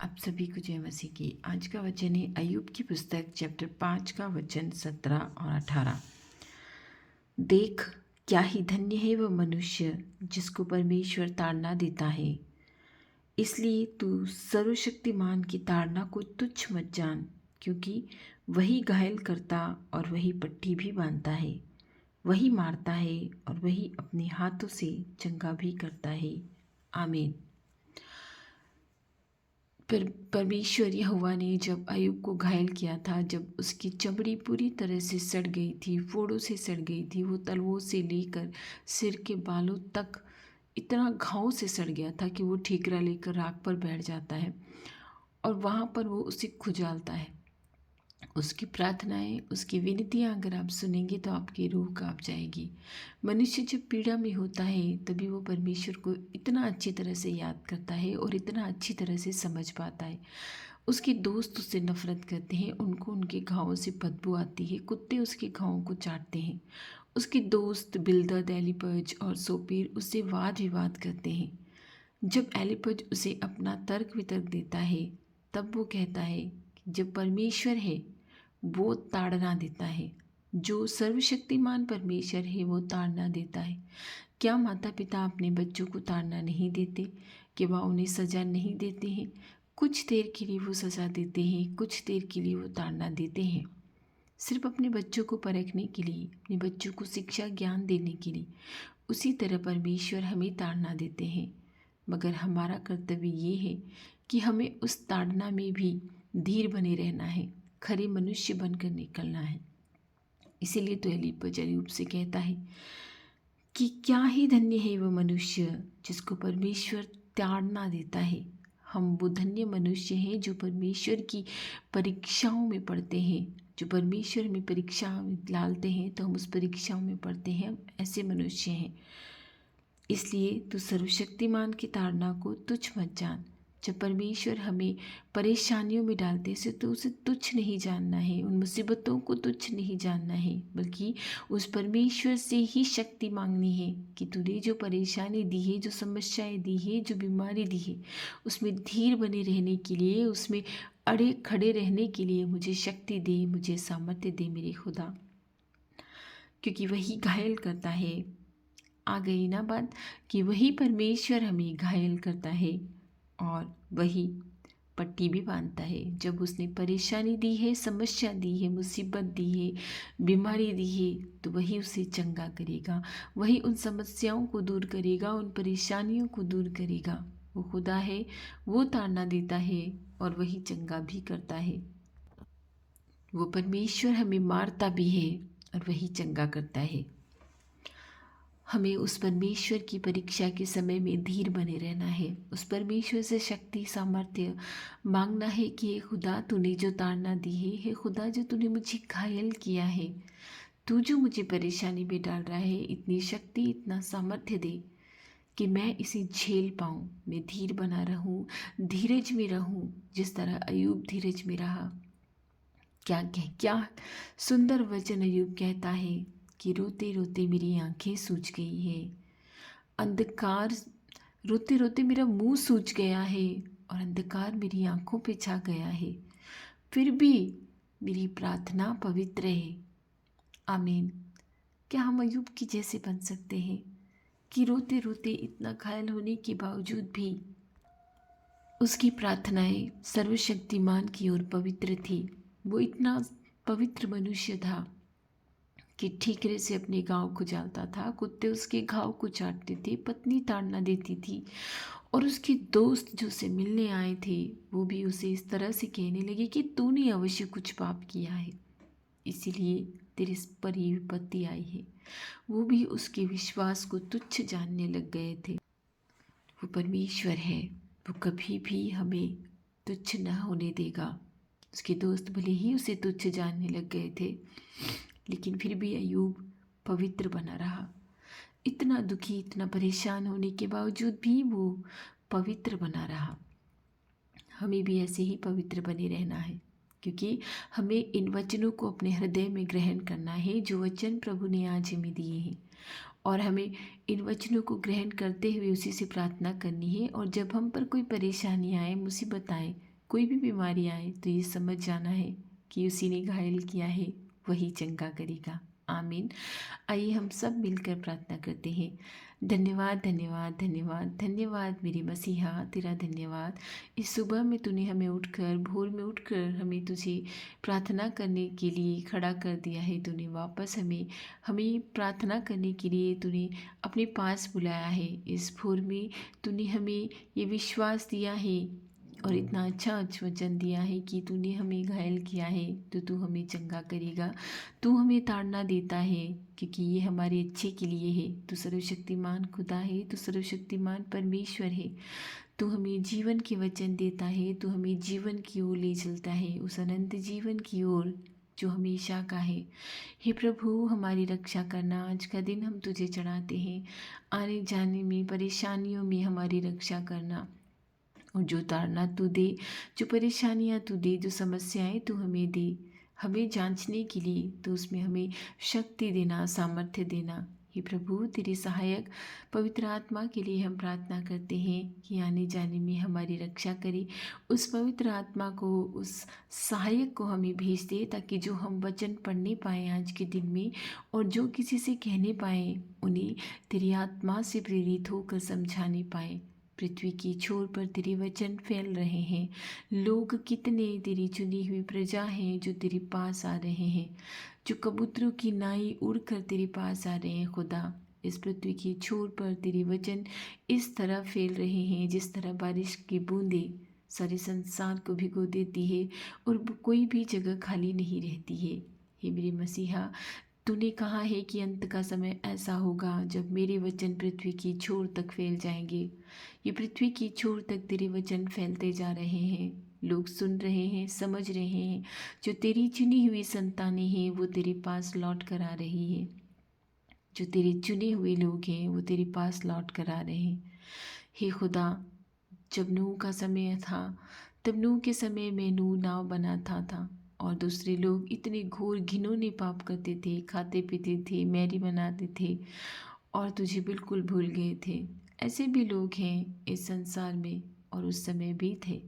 आप सभी को जय मसीह की। आज का वचन है अय्यूब की पुस्तक चैप्टर 5 का वचन 17 और 18। देख, क्या ही धन्य है वह मनुष्य जिसको परमेश्वर ताड़ना देता है। इसलिए तू सर्वशक्तिमान की ताड़ना को तुच्छ मत जान, क्योंकि वही घायल करता और वही पट्टी भी बांधता है, वही मारता है और वही अपने हाथों से चंगा भी करता है। आमीन। परमेश्वर यहोवा ने जब अय्यूब को घायल किया था, जब उसकी चमड़ी पूरी तरह से सड़ गई थी, फोड़ों से सड़ गई थी, वो तलवों से लेकर सिर के बालों तक इतना घाव से सड़ गया था कि वो ठीकरा लेकर राख पर बैठ जाता है और वहाँ पर वो उसे खुजालता है। उसकी प्रार्थनाएं, उसकी विनतियां अगर आप सुनेंगे तो आपकी रूह कांप जाएगी। मनुष्य जब पीड़ा में होता है तभी वो परमेश्वर को इतना अच्छी तरह से याद करता है और इतना अच्छी तरह से समझ पाता है। उसके दोस्त उससे नफरत करते हैं, उनको उनके घावों से बदबू आती है, कुत्ते उसके घावों को चाटते हैं। उसके दोस्त बिल्दद, एलीपज और सोपीर उससे वाद विवाद करते हैं। जब एलीपज उसे अपना तर्क वितर्क देता है तब वो कहता है कि जब परमेश्वर है वो ताड़ना देता है, जो सर्वशक्तिमान परमेश्वर है वो ताड़ना देता है। क्या माता पिता अपने बच्चों को ताड़ना नहीं देते? कि वह उन्हें सज़ा नहीं देते हैं? कुछ देर के लिए वो सज़ा देते हैं, कुछ देर के लिए वो ताड़ना देते हैं, सिर्फ अपने बच्चों को परखने के लिए, अपने बच्चों को शिक्षा ज्ञान देने के लिए। उसी तरह परमेश्वर हमें ताड़ना देते हैं, मगर हमारा कर्तव्य ये है कि हमें उस ताड़ना में भी धीर बने रहना है, खरे मनुष्य बनकर निकलना है। इसीलिए तो एलीपज अय्यूब से कहता है कि क्या ही धन्य है वह मनुष्य जिसको परमेश्वर ताड़ना देता है। हम वो धन्य मनुष्य हैं जो परमेश्वर की परीक्षाओं में पढ़ते हैं, जो परमेश्वर में परीक्षा में डालते हैं तो हम उस परीक्षाओं में पढ़ते हैं, हम ऐसे मनुष्य हैं। इसलिए तू सर्वशक्तिमान की ताड़ना को तुच्छ मत जान। जब परमेश्वर हमें परेशानियों में डालते से तो उसे तुच्छ नहीं जानना है, उन मुसीबतों को तुच्छ नहीं जानना है, बल्कि उस परमेश्वर से ही शक्ति मांगनी है कि तूने जो परेशानी दी है, जो समस्याएं दी है, जो बीमारी दी है, उसमें धीर बने रहने के लिए, उसमें अड़े खड़े रहने के लिए मुझे शक्ति दे, मुझे सामर्थ्य दे मेरे खुदा, क्योंकि वही घायल करता है। आ गई ना बात कि वही परमेश्वर हमें घायल करता है और वही पट्टी भी बांधता है। जब उसने परेशानी दी है, समस्या दी है, मुसीबत दी है, बीमारी दी है, तो वही उसे चंगा करेगा, वही उन समस्याओं को दूर करेगा, उन परेशानियों को दूर करेगा। वो खुदा है, वो ताड़ना देता है और वही चंगा भी करता है। वो परमेश्वर हमें मारता भी है और वही चंगा करता है। हमें उस परमेश्वर की परीक्षा के समय में धीर बने रहना है, उस परमेश्वर से शक्ति सामर्थ्य मांगना है कि हे खुदा तूने जो ताड़ना दी है, हे खुदा जो तूने मुझे घायल किया है, तू जो मुझे परेशानी में डाल रहा है, इतनी शक्ति इतना सामर्थ्य दे कि मैं इसे झेल पाऊँ, मैं धीर बना रहूँ, धीरज में रहूँ, जिस तरह अय्यूब धीरज में रहा। क्या सुंदर वचन अय्यूब कहता है कि रोते रोते मेरी आंखें सूज गई है, अंधकार, रोते रोते मेरा मुंह सूज गया है और अंधकार मेरी आंखों पे छा गया है, फिर भी मेरी प्रार्थना पवित्र है। आमीन। क्या हम अय्यूब की जैसे बन सकते हैं कि रोते रोते इतना घायल होने के बावजूद भी उसकी प्रार्थनाएं सर्वशक्तिमान की ओर पवित्र थी। वो इतना पवित्र मनुष्य था कि ठीकरे से अपने घाव खुजालता था, कुत्ते उसके घाव को चाटते थे, पत्नी ताड़ना देती थी और उसके दोस्त जो उसे मिलने आए थे वो भी उसे इस तरह से कहने लगे कि तूने अवश्य कुछ पाप किया है, इसीलिए तेरे पर ये विपत्ति आई है। वो भी उसके विश्वास को तुच्छ जानने लग गए थे। वो परमेश्वर है, वो कभी भी हमें तुच्छ न होने देगा। उसके दोस्त भले ही उसे तुच्छ जानने लग गए थे, लेकिन फिर भी अय्यूब पवित्र बना रहा। इतना दुखी, इतना परेशान होने के बावजूद भी वो पवित्र बना रहा। हमें भी ऐसे ही पवित्र बने रहना है, क्योंकि हमें इन वचनों को अपने हृदय में ग्रहण करना है जो वचन प्रभु ने आज हमें दिए हैं, और हमें इन वचनों को ग्रहण करते हुए उसी से प्रार्थना करनी है। और जब हम पर कोई परेशानी आए, मुसीबत आए, कोई भी बीमारी आए तो ये समझ जाना है कि उसी ने घायल किया है, वही चंगा करेगा। आमीन। आइए हम सब मिलकर प्रार्थना करते हैं। धन्यवाद धन्यवाद धन्यवाद धन्यवाद मेरे मसीहा, तेरा धन्यवाद। इस सुबह में तूने हमें उठकर, भोर में उठकर हमें तुझे प्रार्थना करने के लिए खड़ा कर दिया है। तूने वापस हमें हमें प्रार्थना करने के लिए तूने अपने पास बुलाया है। इस भोर में तूने हमें ये विश्वास दिया है और इतना अच्छा वचन दिया है कि तूने हमें घायल किया है तो तू हमें चंगा करेगा। तू हमें ताड़ना देता है क्योंकि ये हमारे अच्छे के लिए है। तू सर्वशक्तिमान खुदा है, तू सर्वशक्तिमान परमेश्वर है। तू हमें जीवन के वचन देता है, तू हमें जीवन की ओर ले चलता है, उस अनंत जीवन की ओर जो हमेशा का है। हे प्रभु, हमारी रक्षा करना। आज का दिन हम तुझे चढ़ाते हैं। आने जाने में, परेशानियों में हमारी रक्षा करना। और जो ताड़ना तू दे, जो परेशानियाँ तू दे, जो समस्याएं तू हमें दे, हमें जांचने के लिए, तो उसमें हमें शक्ति देना, सामर्थ्य देना। हे प्रभु, तेरे सहायक पवित्र आत्मा के लिए हम प्रार्थना करते हैं कि आने जाने में हमारी रक्षा करे। उस पवित्र आत्मा को, उस सहायक को हमें भेज दे ताकि जो हम वचन पढ़ने पाएँ आज के दिन में और जो किसी से कहने पाएँ, उन्हें तेरी आत्मा से प्रेरित होकर समझाने पाएँ। पृथ्वी की छोर पर तेरे वचन फैल रहे हैं। लोग कितने तेरी चुनी हुई प्रजा हैं जो तेरे पास आ रहे हैं, जो कबूतरों की नाई उड़कर तेरे पास आ रहे हैं। खुदा, इस पृथ्वी की छोर पर तेरे वचन इस तरह फैल रहे हैं जिस तरह बारिश की बूंदें सारे संसार को भिगो देती है और कोई भी जगह खाली नहीं रहती है। हे मेरे मसीहा, तूने कहा है कि अंत का समय ऐसा होगा जब मेरे वचन पृथ्वी की छोर तक फैल जाएंगे। ये पृथ्वी की छोर तक तेरे वचन फैलते जा रहे हैं। लोग सुन रहे हैं, समझ रहे हैं। जो तेरी चुनी हुई संतानें हैं वो तेरे पास लौट कर आ रही है। जो तेरे चुने हुए लोग हैं वो तेरे पास लौट कर आ रहे हैं। हे खुदा, जब नूह का समय था तब नूह के समय में नूह नाव बनाता था और दूसरे लोग इतने घोर घिनौने पाप करते थे, खाते पीते थे, मैरी बनाते थे और तुझे बिल्कुल भूल गए थे। ऐसे भी लोग हैं इस संसार में और उस समय भी थे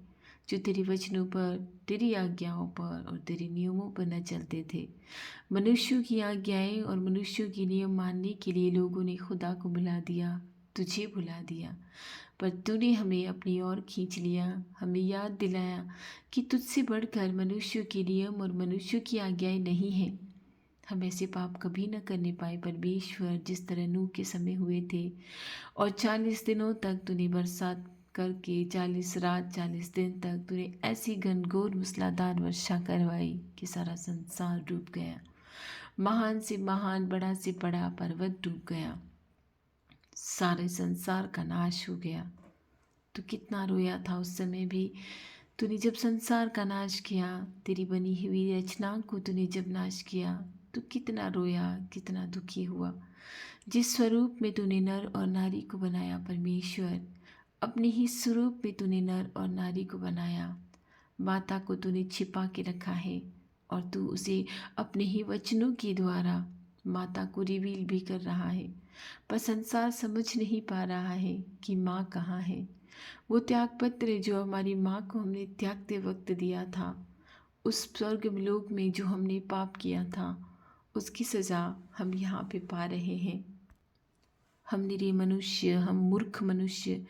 जो तेरे वचनों पर, तेरी आज्ञाओं पर और तेरे नियमों पर न चलते थे। मनुष्यों की आज्ञाएं और मनुष्यों के नियम मानने के लिए लोगों ने खुदा को भुला दिया, तुझे भुला दिया। पर तूने हमें अपनी ओर खींच लिया, हमें याद दिलाया कि तुझसे बढ़कर मनुष्यों के नियम और मनुष्यों की आज्ञाएं नहीं हैं। हम ऐसे पाप कभी न करने पाए परमेश्वर, जिस तरह नूह के समय हुए थे। और 40 दिनों तक तूने बरसात करके, 40 रात 40 दिन तक तूने ऐसी घनघोर मूसलाधार वर्षा करवाई कि सारा संसार डूब गया। महान से महान, बड़ा से बड़ा पर्वत डूब गया, सारे संसार का नाश हो गया। तो कितना रोया था उस समय भी। तूने जब संसार का नाश किया, तेरी बनी हुई रचना को तूने जब नाश किया तो कितना रोया, कितना दुखी हुआ। जिस स्वरूप में तूने नर और नारी को बनाया परमेश्वर, अपने ही स्वरूप में तूने नर और नारी को बनाया। माता को तूने छिपा के रखा है और तू उसे अपने ही वचनों के द्वारा माता को रिवील भी कर रहा है। पर संसार समझ नहीं पा रहा है कि माँ कहाँ है। वो त्याग पत्र जो हमारी माँ को हमने त्यागते वक्त दिया था, उस स्वर्ग लोक में जो हमने पाप किया था, उसकी सज़ा हम यहाँ पे पा रहे हैं। हम निरीह मनुष्य, हम मूर्ख मनुष्य,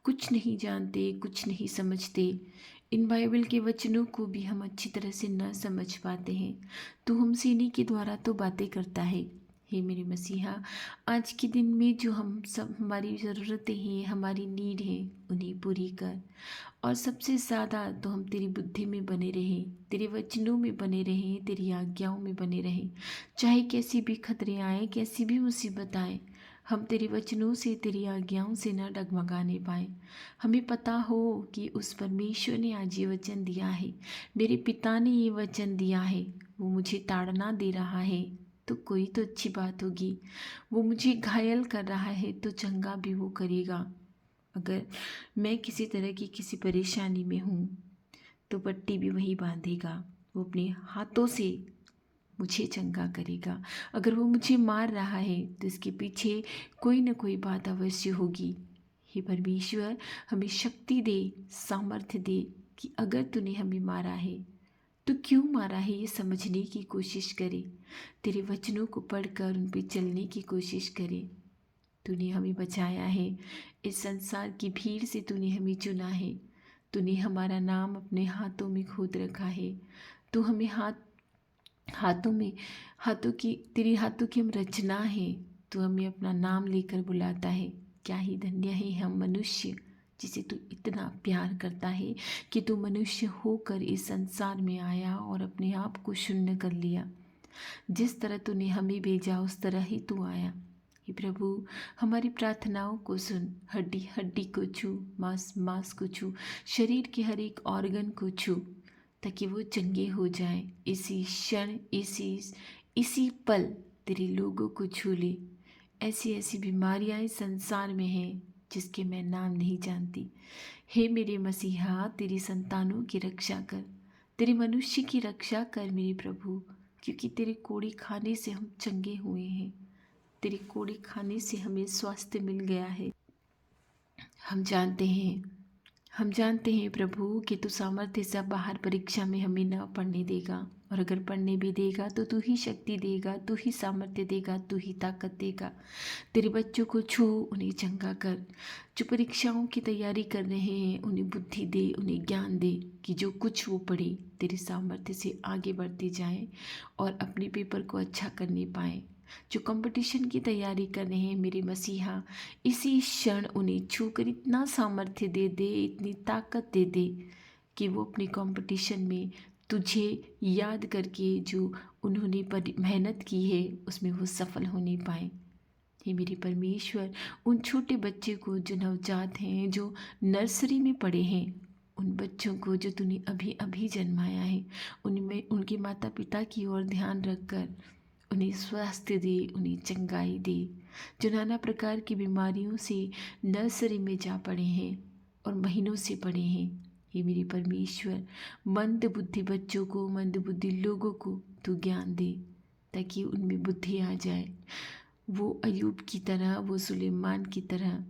कुछ नहीं जानते, कुछ नहीं समझते। इन बाइबल के वचनों को भी हम अच्छी तरह से न समझ पाते हैं। तो हमसे इन्हीं के द्वारा तो बातें करता है। हे मेरे मसीहा, आज के दिन में जो हम सब, हमारी ज़रूरतें हैं, हमारी नीड है, उन्हें पूरी कर। और सबसे ज़्यादा तो हम तेरी बुद्धि में बने रहें, तेरे वचनों में बने रहें, तेरी आज्ञाओं में बने रहें। चाहे कैसी भी खतरे आए, कैसी भी मुसीबत आए, हम तेरे वचनों से, तेरी आज्ञाओं से न डगमगाने पाए। हमें पता हो कि उस परमेश्वर ने आज ये वचन दिया है, मेरे पिता ने ये वचन दिया है, वो मुझे ताड़ना दे रहा है तो कोई तो अच्छी बात होगी। वो मुझे घायल कर रहा है तो चंगा भी वो करेगा। अगर मैं किसी तरह की किसी परेशानी में हूँ तो पट्टी भी वही बांधेगा। वो अपने हाथों से मुझे चंगा करेगा। अगर वो मुझे मार रहा है तो इसके पीछे कोई न कोई बात अवश्य होगी। हे परमेश्वर, हमें शक्ति दे, सामर्थ्य दे कि अगर तूने हमें मारा है तो क्यों मारा है, ये समझने की कोशिश करें। तेरे वचनों को पढ़कर उन पे चलने की कोशिश करें। तूने हमें बचाया है, इस संसार की भीड़ से तूने हमें चुना है। तूने हमारा नाम अपने हाथों में खोद रखा है। तू हमें हाथों में तेरे हाथों की हम रचना है। तू हमें अपना नाम लेकर बुलाता है। क्या ही धन्य है हम मनुष्य, जिसे तू इतना प्यार करता है कि तू मनुष्य होकर इस संसार में आया और अपने आप को शून्य कर लिया। जिस तरह तूने हमें भेजा उस तरह ही तू आया। हे प्रभु, हमारी प्रार्थनाओं को सुन। हड्डी हड्डी को छू, मांस मांस को छू, शरीर के हर एक ऑर्गन को छू, ताकि वो चंगे हो जाए। इसी क्षण, इसी पल तेरे लोगों को छू ले। ऐसी ऐसी बीमारियां इस संसार में हैं जिसके मैं नाम नहीं जानती। हे मेरे मसीहा, तेरी संतानों की रक्षा कर, तेरे मनुष्य की रक्षा कर मेरे प्रभु, क्योंकि तेरे कोड़ी खाने से हम चंगे हुए हैं। तेरे कोड़ी खाने से हमें स्वास्थ्य मिल गया है। हम जानते हैं प्रभु कि तू सामर्थ्य से बाहर परीक्षा में हमें न पढ़ने देगा, और अगर पढ़ने भी देगा तो तू ही शक्ति देगा, तू ही सामर्थ्य देगा, तू ही ताकत देगा। तेरे बच्चों को छू, उन्हें चंगा कर। जो परीक्षाओं की तैयारी कर रहे हैं उन्हें बुद्धि दे, उन्हें ज्ञान दे कि जो कुछ वो पढ़े तेरे सामर्थ्य से आगे बढ़ते जाएं और अपने पेपर को अच्छा करने पाएं। जो कंपटीशन की तैयारी कर रहे हैं मेरे मसीहा, इसी क्षण उन्हें छूकर इतना सामर्थ्य दे दे, इतनी ताकत दे दे कि वो अपने कंपटीशन में तुझे याद करके जो उन्होंने मेहनत की है उसमें वो सफल होने पाए। हे मेरे परमेश्वर, उन छोटे बच्चे को जो नवजात हैं, जो नर्सरी में पढ़े हैं, उन बच्चों को जो तूने अभी अभी जन्माया है, उनमें उनके माता पिता की ओर ध्यान रखकर उन्हें स्वास्थ्य दे, उन्हें चंगाई दे। जो नाना प्रकार की बीमारियों से नर्सरी में जा पड़े हैं और महीनों से पड़े हैं, हे मेरे परमेश्वर, मंद बुद्धि बच्चों को, मंद बुद्धि लोगों को तू ज्ञान दे, ताकि उनमें बुद्धि आ जाए। वो अयूब की तरह, वो सुलेमान की तरह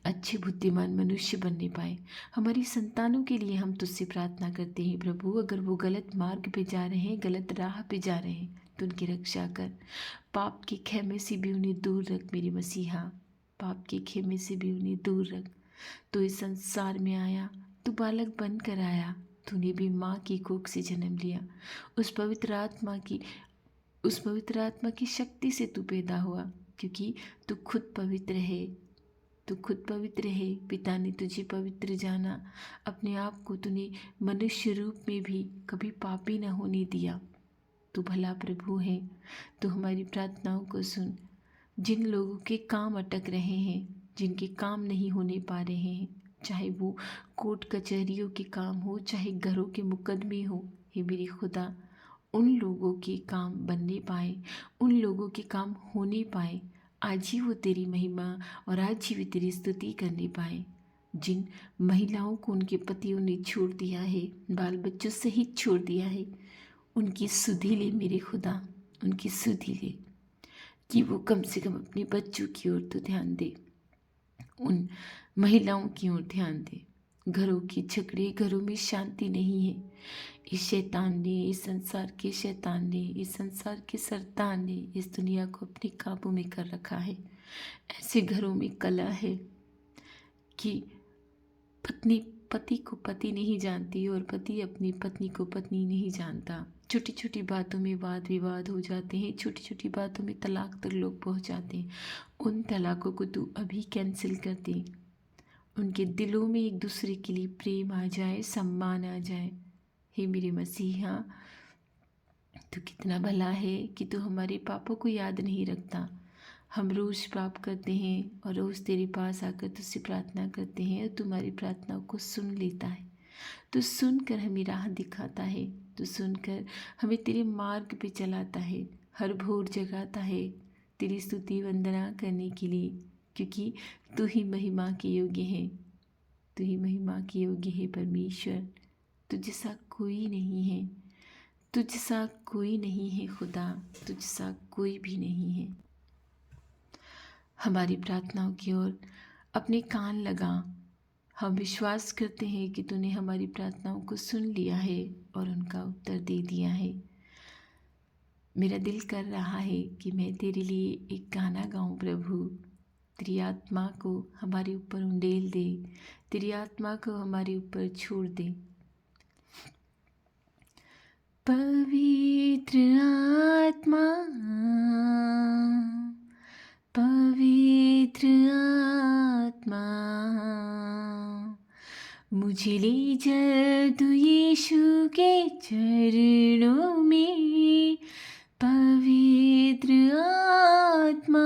अच्छे बुद्धिमान मनुष्य बनने पाए। हमारी संतानों के लिए हम तुझसे प्रार्थना करते हैं प्रभु, अगर वो गलत मार्ग पे जा रहे हैं, गलत राह पे जा रहे हैं, तो उनकी रक्षा कर। पाप के खेमे से भी उन्हें दूर रख मेरे मसीहा, पाप के खेमे से भी उन्हें दूर रख। तो इस संसार में आया, तू बालक बनकर आया, तूने भी माँ की कोख से जन्म लिया। उस पवित्र आत्मा की शक्ति से तू पैदा हुआ, क्योंकि तू खुद पवित्र है। तू खुद पवित्र है। पिता ने तुझे पवित्र जाना, अपने आप को तूने मनुष्य रूप में भी कभी पापी न होने दिया। तू भला प्रभु है। तू हमारी प्रार्थनाओं को सुन। जिन लोगों के काम अटक रहे हैं, जिनके काम नहीं होने पा रहे हैं, चाहे वो कोर्ट कचहरियों के काम हो, चाहे घरों के मुकदमे हो, हे मेरे खुदा, उन लोगों के काम बनने पाए, उन लोगों के काम होने पाए। आज ही वो तेरी महिमा और आज ही वे तेरी स्तुति करने पाए। जिन महिलाओं को उनके पतियों ने छोड़ दिया है, बाल बच्चों सहित छोड़ दिया है, उनकी सुधि ले मेरे खुदा, उनकी सुधि ले, कि वो कम से कम अपने बच्चों की ओर तो ध्यान दे, उन महिलाओं की ओर ध्यान दे। घरों के झगड़े, घरों में शांति नहीं है। इस शैतान ने, इस संसार के शैतान ने, इस संसार के सरतान ने इस दुनिया को अपने काबू में कर रखा है। ऐसे घरों में कलह है कि पत्नी पति को पति नहीं जानती और पति अपनी पत्नी को पत्नी नहीं जानता। छोटी छोटी बातों में वाद विवाद हो जाते हैं, छोटी छोटी बातों में तलाक तक लोग पहुंच जाते हैं। उन तलाकों को तू अभी कैंसिल कर दे। उनके दिलों में एक दूसरे के लिए प्रेम आ जाए, सम्मान आ जाए। हे मेरे मसीहा, तू कितना भला है कि तू हमारे पापों को याद नहीं रखता। हम रोज़ पाप करते हैं और रोज़ तेरे पास आकर तुझसे प्रार्थना करते हैं और तुम्हारी प्रार्थनाओं को सुन लेता है। तू सुनकर हमें राह दिखाता है, तू सुनकर हमें तेरे मार्ग पे चलाता है, हर भोर जगाता है तेरी स्तुति वंदना करने के लिए, क्योंकि तू ही महिमा के योग्य है। तू ही महिमा के योग्य है परमेश्वर। तुझसा कोई नहीं है, तुझसा कोई नहीं है खुदा, तुझसा कोई भी नहीं है। हमारी प्रार्थनाओं की ओर अपने कान लगा, हम विश्वास करते हैं कि तूने हमारी प्रार्थनाओं को सुन लिया है और उनका उत्तर दे दिया है। मेरा दिल कर रहा है कि मैं तेरे लिए एक गाना गाऊं प्रभु। तेरी आत्मा को हमारे ऊपर उंडेल दे, तेरी आत्मा को हमारे ऊपर छोड़ दे। पवित्र आत्मा, पवित्र आत्मा, मुझे ले चल तू यीशु के चरणों में। पवित्र आत्मा,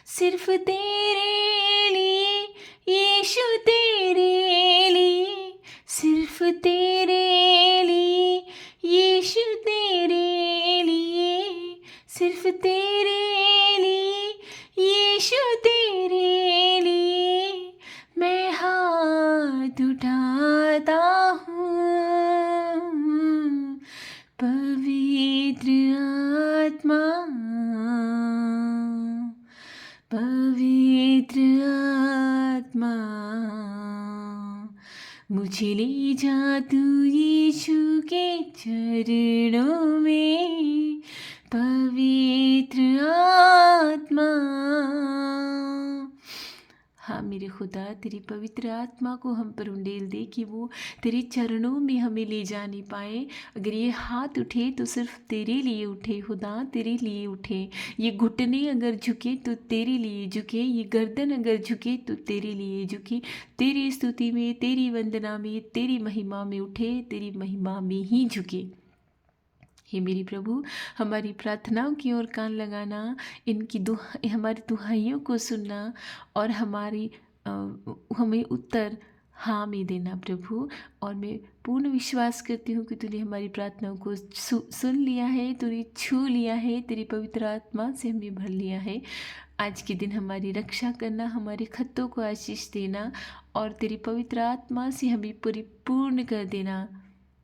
सिर्फ तेरे लिए यीशु, तेरे लिए, सिर्फ तेरे लिए यीशु, तेरे लिए, सिर्फ तेरे लिए यीशु, तेरे लिए मैं हाथ उठाता हूँ। पवित्र आत्मा, पवित्र आत्मा, मुझे ले जा तू यीशु के चरणों में। पवित्र आत्मा, हाँ मेरे खुदा, तेरी पवित्र आत्मा को हम पर उंडेल दे कि वो तेरे चरणों में हमें ले जा नहीं पाए। अगर ये हाथ उठे तो सिर्फ तेरे लिए उठे खुदा, तेरे लिए उठे। ये घुटने अगर झुके तो तेरे लिए झुके, ये गर्दन अगर झुके तो तेरे लिए झुके। तेरी स्तुति में, तेरी वंदना में, तेरी महिमा में उठे, तेरी महिमा में ही झुके। हे मेरी प्रभु, हमारी प्रार्थनाओं की ओर कान लगाना, इनकी हमारी दुहाइयों को सुनना और हमें उत्तर हाँ में देना प्रभु। और मैं पूर्ण विश्वास करती हूँ कि तूने हमारी प्रार्थनाओं को सुन लिया है, तूने छू लिया है, तेरी पवित्र आत्मा से हमें भर लिया है। आज के दिन हमारी रक्षा करना, हमारे खत्तों को आशीष देना और तेरी पवित्र आत्मा से हमें परिपूर्ण कर देना।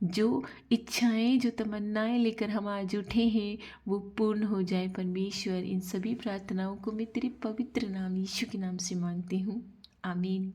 जो इच्छाएं, जो तमन्नाएं लेकर हम आज उठे हैं वो पूर्ण हो जाए परमेश्वर। इन सभी प्रार्थनाओं को मैं तेरे पवित्र नाम यीशु के नाम से मांगती हूँ, आमीन।